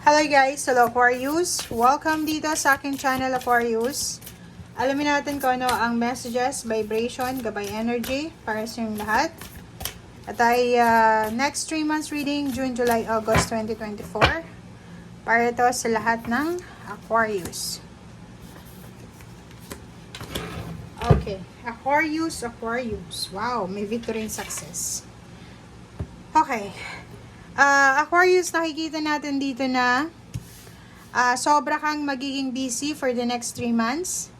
Hello guys, hello Aquarius. Welcome dito sa aking channel Aquarius. Alamin natin kung ano ang messages, vibration, gabay energy para sa inyong lahat. At ay next 3 months reading, June, July, August 2024. Para ito sa lahat ng Aquarius. Okay, Aquarius. Wow, may victory and success. Okay. Aquarius, nakikita natin dito na sobra kang magiging busy for the next 3 months.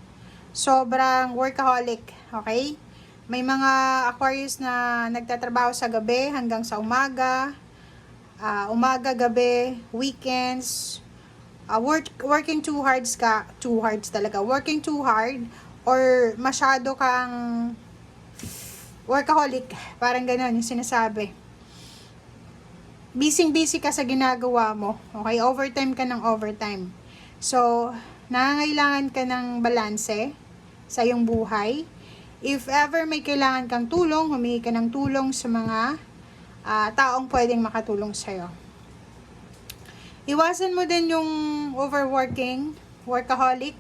Sobrang workaholic, okay? May mga Aquarius na nagtatrabaho sa gabi hanggang sa umaga, gabi, weekends, working too hard working too hard, or masyado kang workaholic, parang gano'n yung sinasabi. Busy ka sa ginagawa mo. Okay? Overtime ka ng overtime. So, nangangailangan ka ng balanse sa iyong buhay. If ever may kailangan kang tulong, humingi ka ng tulong sa mga taong pwedeng makatulong sa'yo. Iwasan mo din yung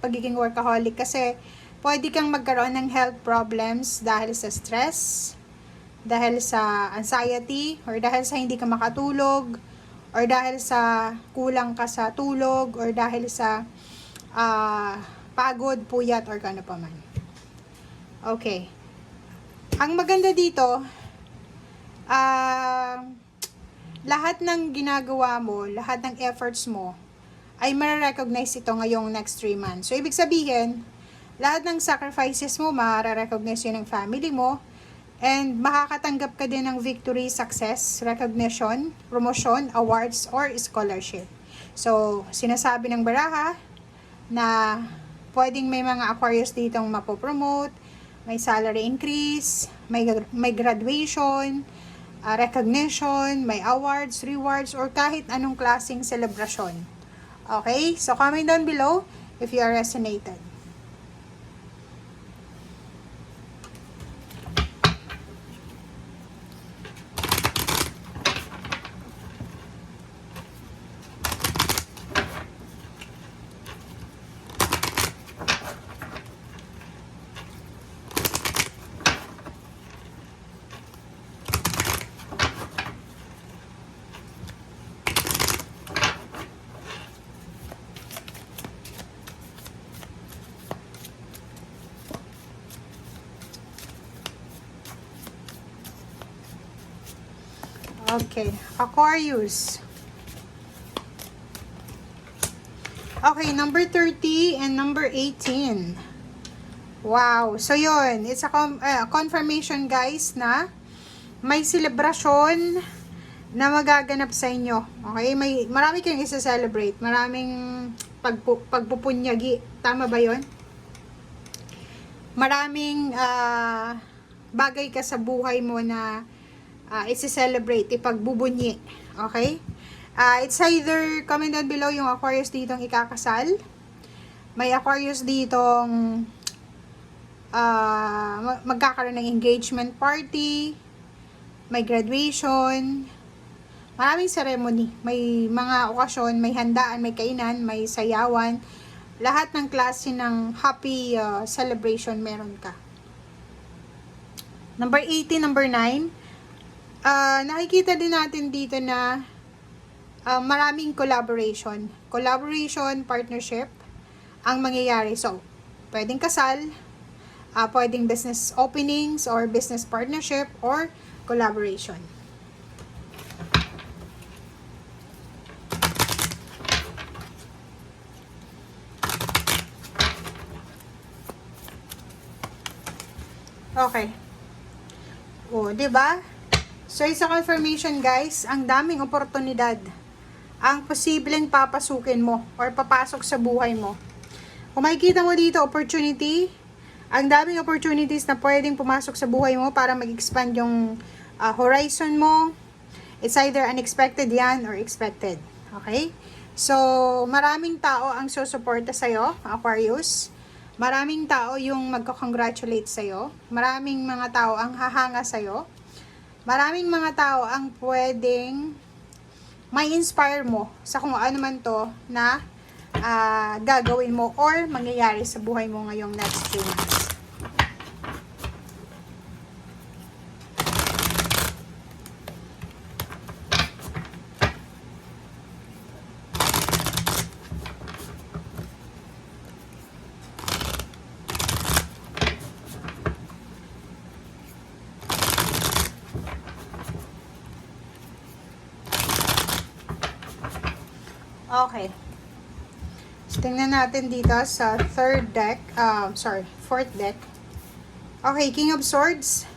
pagiging workaholic, kasi pwede kang magkaroon ng health problems dahil sa stress, dahil sa anxiety, or dahil sa hindi ka makatulog, or dahil sa kulang ka sa tulog, or dahil sa pagod, puyat, or kano pa man. Okay. Ang maganda dito, lahat ng ginagawa mo, lahat ng efforts mo, ay mare-recognize ito ngayong next 3 months. So, ibig sabihin, lahat ng sacrifices mo, mare-recognize yun ng family mo, and makakatanggap ka din ng victory, success, recognition, promotion, awards, or scholarship. So, sinasabi ng baraha na pwedeng may mga Aquarius ditong mapopromote, may salary increase, may graduation, recognition, may awards, rewards, or kahit anong klaseng celebration. Okay? So, comment down below if you are resonated. Okay, Aquarius. Okay, number 30 and number 18. Wow, so yun, it's a confirmation guys na may celebration na magaganap sa inyo. Okay, marami kayong isa-celebrate, maraming pagpupunyagi. Tama ba yun? Maraming bagay ka sa buhay mo na isi-celebrate, ipagbubunyi. Okay? It's either, comment down below yung Aquarius ditong ikakasal. May Aquarius ditong magkakaroon ng engagement party. May graduation. Maraming ceremony. May mga okasyon, may handaan, may kainan, may sayawan. Lahat ng klase ng happy celebration meron ka. Number 18, number 9. Nakikita din natin dito na maraming collaboration, partnership ang mangyayari. So, pwedeng kasal, pwedeng business openings or business partnership or collaboration. Okay. O, 'di ba? So, sa confirmation guys, ang daming oportunidad ang posibleng papasukin mo or papasok sa buhay mo. Kung makikita mo dito, opportunity, ang daming opportunities na pwedeng pumasok sa buhay mo para mag-expand yung horizon mo. It's either unexpected yan or expected. Okay? So, maraming tao ang susuporta sa'yo, Aquarius. Maraming tao yung magko-congratulate sa'yo. Maraming mga tao ang hahanga sa'yo. Maraming mga tao ang pwedeng may inspire mo sa kung ano man to na gagawin mo or mangyayari sa buhay mo ngayong next 3 months. Okay. So, tingnan natin dito sa fourth deck. Okay, King of Swords.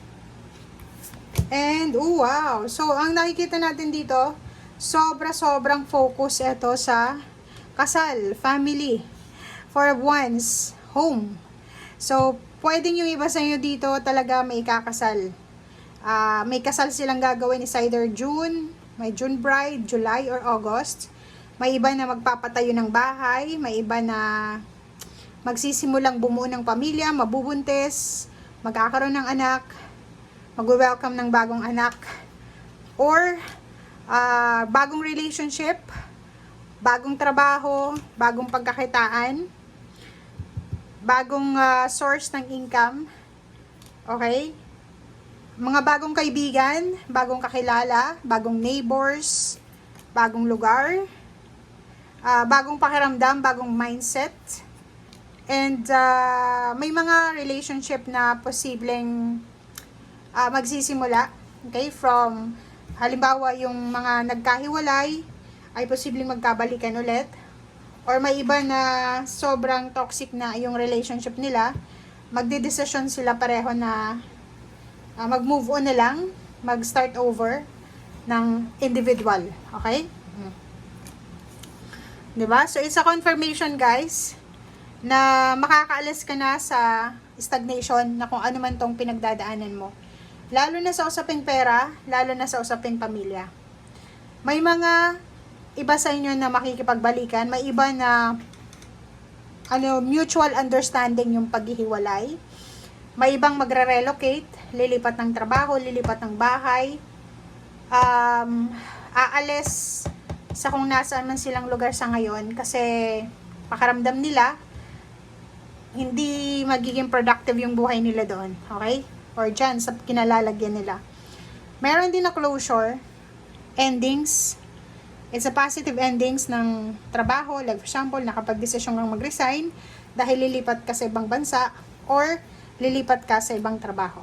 And, oh wow. So, ang nakikita natin dito, sobrang focus ito sa kasal, family, for one's home. So, pwedeng yung iba sa inyo dito talaga may kakasal. May kasal silang gagawin is either June, may June bride, July, or August. May iba na magpapatayo ng bahay, may iba na magsisimulang bumuo ng pamilya, mabubuntis, magkakaroon ng anak, mag-welcome ng bagong anak, or bagong relationship, bagong trabaho, bagong pagkakitaan, bagong source ng income, okay? Mga bagong kaibigan, bagong kakilala, bagong neighbors, bagong lugar, bagong pakiramdam, bagong mindset, and may mga relationship na posibleng magsisimula, okay, from halimbawa yung mga nagkahiwalay ay posibleng magkabalikan ulit, or may iba na sobrang toxic na yung relationship nila, magdedesisyon sila pareho na mag-move on na lang, mag-start over ng individual, okay? Diba? So, it's a confirmation, guys, na makakaalis ka na sa stagnation na kung ano man tong pinagdadaanan mo. Lalo na sa usaping pera, lalo na sa usaping pamilya. May mga iba sa inyo na makikipagbalikan, may iba na mutual understanding yung paghihiwalay. May ibang magre-relocate, lilipat ng trabaho, lilipat ng bahay, aalis sa kung nasaan man silang lugar sa ngayon kasi pakaramdam nila hindi magiging productive yung buhay nila doon, okay? Or dyan sa kinalalagyan nila. Meron din na closure, endings. It's a positive endings ng trabaho, like for example, nakapag-desisyon kang mag-resign dahil lilipat ka sa ibang bansa or lilipat ka sa ibang trabaho.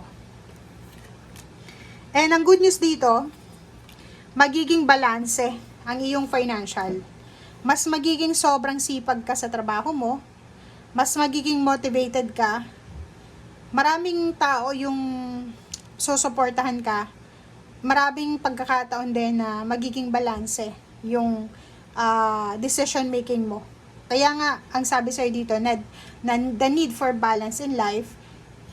And ang good news dito, magiging balanse ang iyong financial. Mas magiging sobrang sipag ka sa trabaho mo, mas magiging motivated ka, maraming tao yung susuportahan ka, maraming pagkakataon din na magiging balanse yung decision making mo. Kaya nga, ang sabi sa'yo dito, the need for balance in life.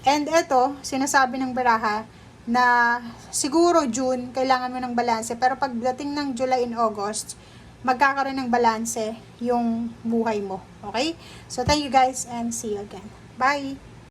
And ito, sinasabi ng baraha, na siguro June, kailangan mo ng balanse. Pero pagdating ng July and August, magkakaroon ng balanse yung buhay mo. Okay? So, thank you guys and see you again. Bye!